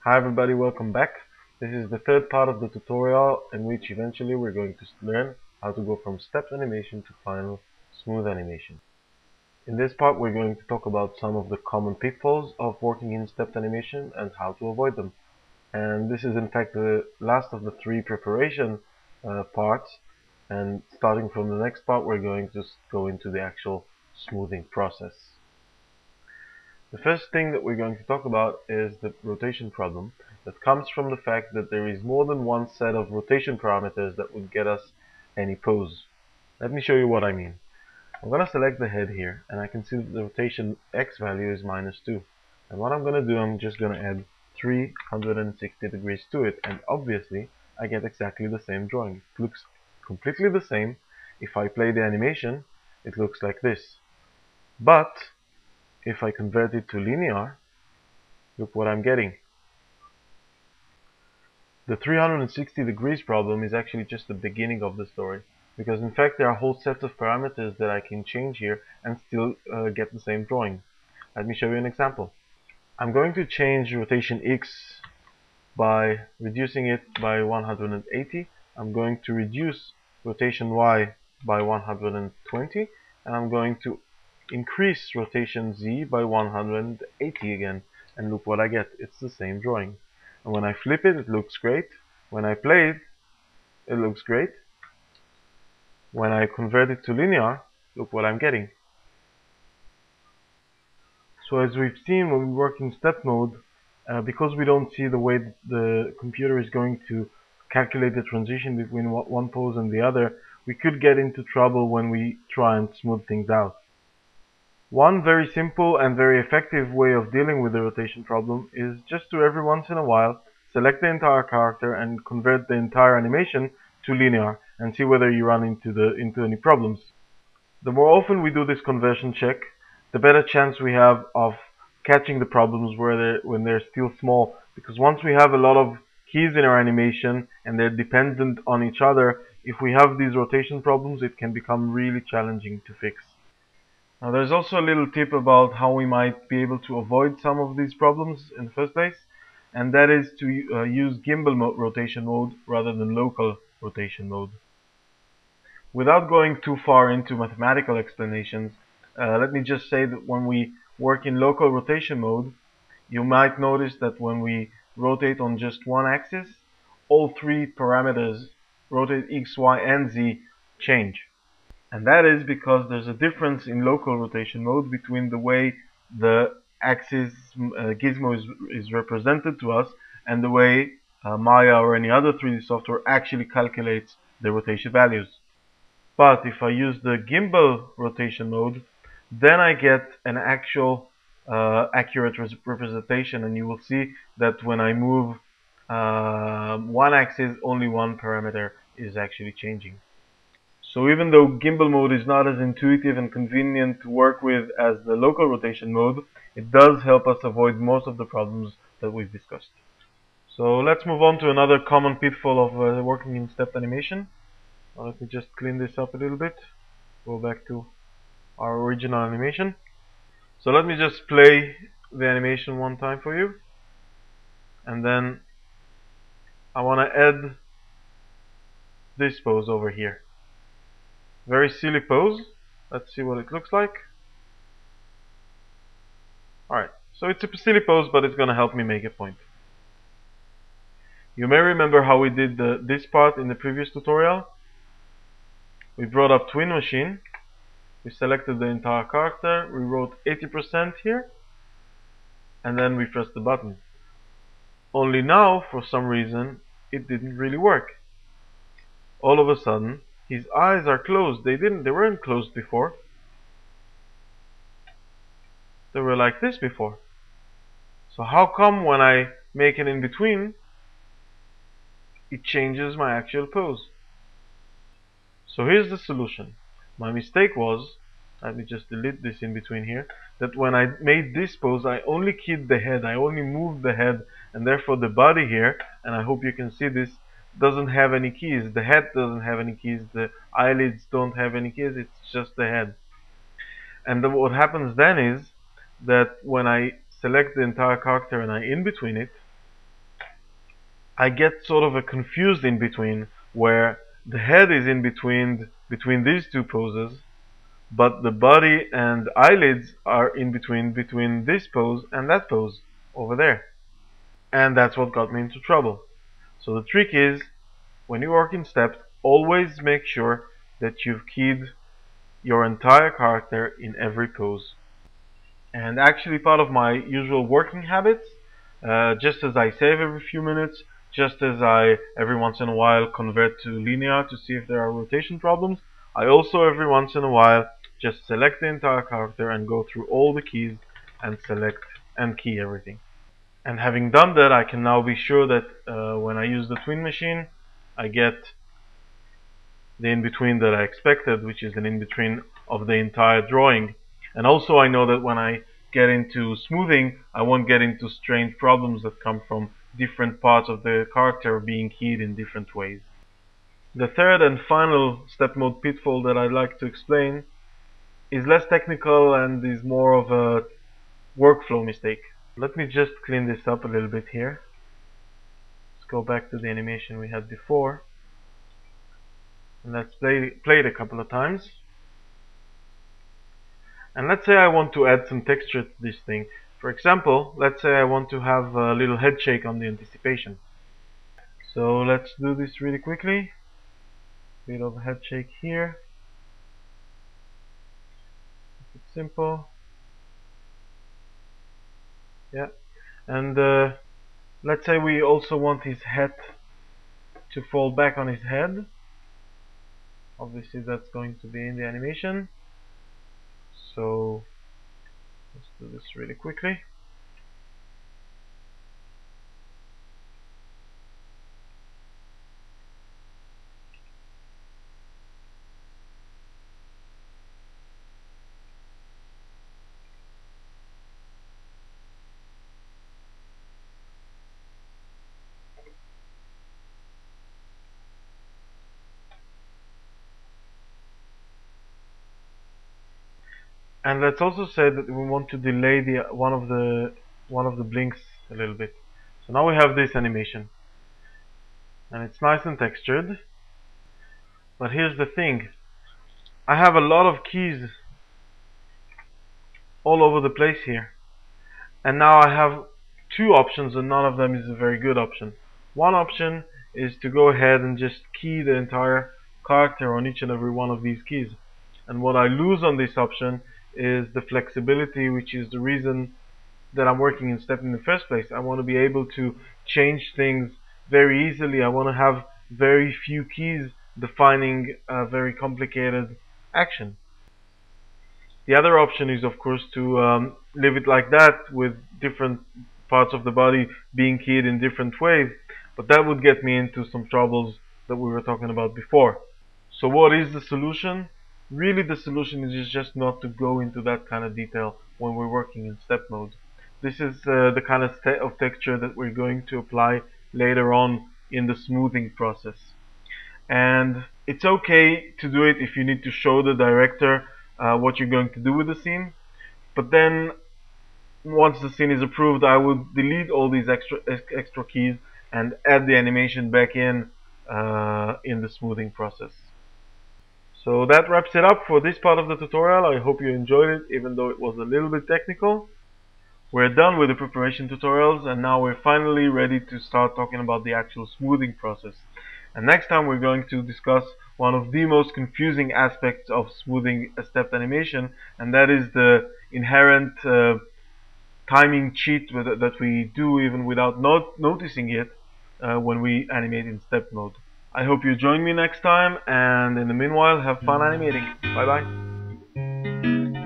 Hi everybody, welcome back. This is the third part of the tutorial in which eventually we're going to learn how to go from stepped animation to final smooth animation. In this part we're going to talk about some of the common pitfalls of working in stepped animation and how to avoid them. And this is in fact the last of the three preparation parts, and starting from the next part we're going to go into the actual smoothing process. The first thing that we're going to talk about is the rotation problem that comes from the fact that there is more than one set of rotation parameters that would get us any pose. Let me show you what I mean. I'm going to select the head here, and I can see that the rotation X value is -2. And what I'm going to do, I'm just going to add 360 degrees to it, and obviously I get exactly the same drawing. It looks completely the same. If I play the animation, it looks like this. But if I convert it to linear, look what I'm getting. The 360 degrees problem is actually just the beginning of the story, because in fact there are whole sets of parameters that I can change here and still get the same drawing. Let me show you an example. I'm going to change rotation X by reducing it by 180. I'm going to reduce rotation Y by 120, and I'm going to increase rotation Z by 180 again, and look what I get. It's the same drawing. And when I flip it, it looks great. When I play it, it looks great. When I convert it to linear, look what I'm getting. So as we've seen when we work in step mode, because we don't see the way the computer is going to calculate the transition between one pose and the other, we could get into trouble when we try and smooth things out. One very simple and very effective way of dealing with the rotation problem is just to every once in a while select the entire character and convert the entire animation to linear and see whether you run into any problems. The more often we do this conversion check, the better chance we have of catching the problems when they're still small, because once we have a lot of keys in our animation and they're dependent on each other, if we have these rotation problems, it can become really challenging to fix. Now there's also a little tip about how we might be able to avoid some of these problems in the first place, and that is to use gimbal rotation mode rather than local rotation mode. Without going too far into mathematical explanations, let me just say that when we work in local rotation mode, you might notice that when we rotate on just one axis, all three parameters, rotate X, Y, and Z, change. And that is because there's a difference in local rotation mode between the way the axis gizmo is represented to us and the way Maya or any other 3D software actually calculates the rotation values. But if I use the gimbal rotation mode, then I get an actual accurate representation, and you will see that when I move one axis, only one parameter is actually changing. So even though gimbal mode is not as intuitive and convenient to work with as the local rotation mode, it does help us avoid most of the problems that we've discussed. So let's move on to another common pitfall of working in stepped animation. Let me just clean this up a little bit. Go back to our original animation. So let me just play the animation one time for you. And then I want to add this pose over here. Very silly pose. Let's see what it looks like. Alright, so it's a silly pose, but it's going to help me make a point. You may remember how we did this part in the previous tutorial. We brought up Twin Machine. We selected the entire character. We wrote 80% here. And then we pressed the button. Only now, for some reason, it didn't really work. All of a sudden, his eyes are closed. They weren't closed before. They were like this before. So how come when I make it in between, it changes my actual pose? So here's the solution. My mistake was, let me just delete this in between here, that when I made this pose, I only keyed the head, I only moved the head, and therefore the body here, and I hope you can see this, doesn't have any keys. The head doesn't have any keys, the eyelids don't have any keys, it's just the head. And what happens then is that when I select the entire character and I in between it, I get sort of a confused in between where the head is in between these two poses, but the body and eyelids are in between this pose and that pose over there. And that's what got me into trouble. So the trick is, when you work in steps, always make sure that you've keyed your entire character in every pose. And actually, part of my usual working habits, just as I save every few minutes, just as I every once in a while convert to linear to see if there are rotation problems, I also every once in a while just select the entire character and go through all the keys and select and key everything. And having done that, I can now be sure that when I use the twin machine, I get the in-between that I expected, which is an in-between of the entire drawing. And also I know that when I get into smoothing, I won't get into strange problems that come from different parts of the character being keyed in different ways. The third and final step mode pitfall that I'd like to explain is less technical and is more of a workflow mistake. Let me just clean this up a little bit here. Let's go back to the animation we had before. And let's play it a couple of times. And let's say I want to add some texture to this thing. For example, let's say I want to have a little head shake on the anticipation. So let's do this really quickly. Bit of a head shake here. Keep it simple. Yeah. And let's say we also want his head to fall back on his head. Obviously that's going to be in the animation. So let's do this really quickly. And let's also say that we want to delay the one of the blinks a little bit. So now we have this animation, and it's nice and textured. But here's the thing: I have a lot of keys all over the place here, and now I have two options, and none of them is a very good option. One option is to go ahead and just key the entire character on each and every one of these keys, and what I lose on this option is the flexibility, which is the reason that I'm working in step in the first place. I want to be able to change things very easily. I want to have very few keys defining a very complicated action. The other option is, of course, to leave it like that with different parts of the body being keyed in different ways, but that would get me into some troubles that we were talking about before. So what is the solution? Really, the solution is just not to go into that kind of detail when we're working in step mode. This is the kind of texture that we're going to apply later on in the smoothing process. And it's okay to do it if you need to show the director what you're going to do with the scene. But then, once the scene is approved, I would delete all these extra keys and add the animation back in the smoothing process. So that wraps it up for this part of the tutorial. I hope you enjoyed it, even though it was a little bit technical. We're done with the preparation tutorials, and now we're finally ready to start talking about the actual smoothing process. And next time we're going to discuss one of the most confusing aspects of smoothing a stepped animation, and that is the inherent timing cheat that we do even without noticing it when we animate in step mode. I hope you join me next time, and in the meanwhile, have fun animating. Bye bye.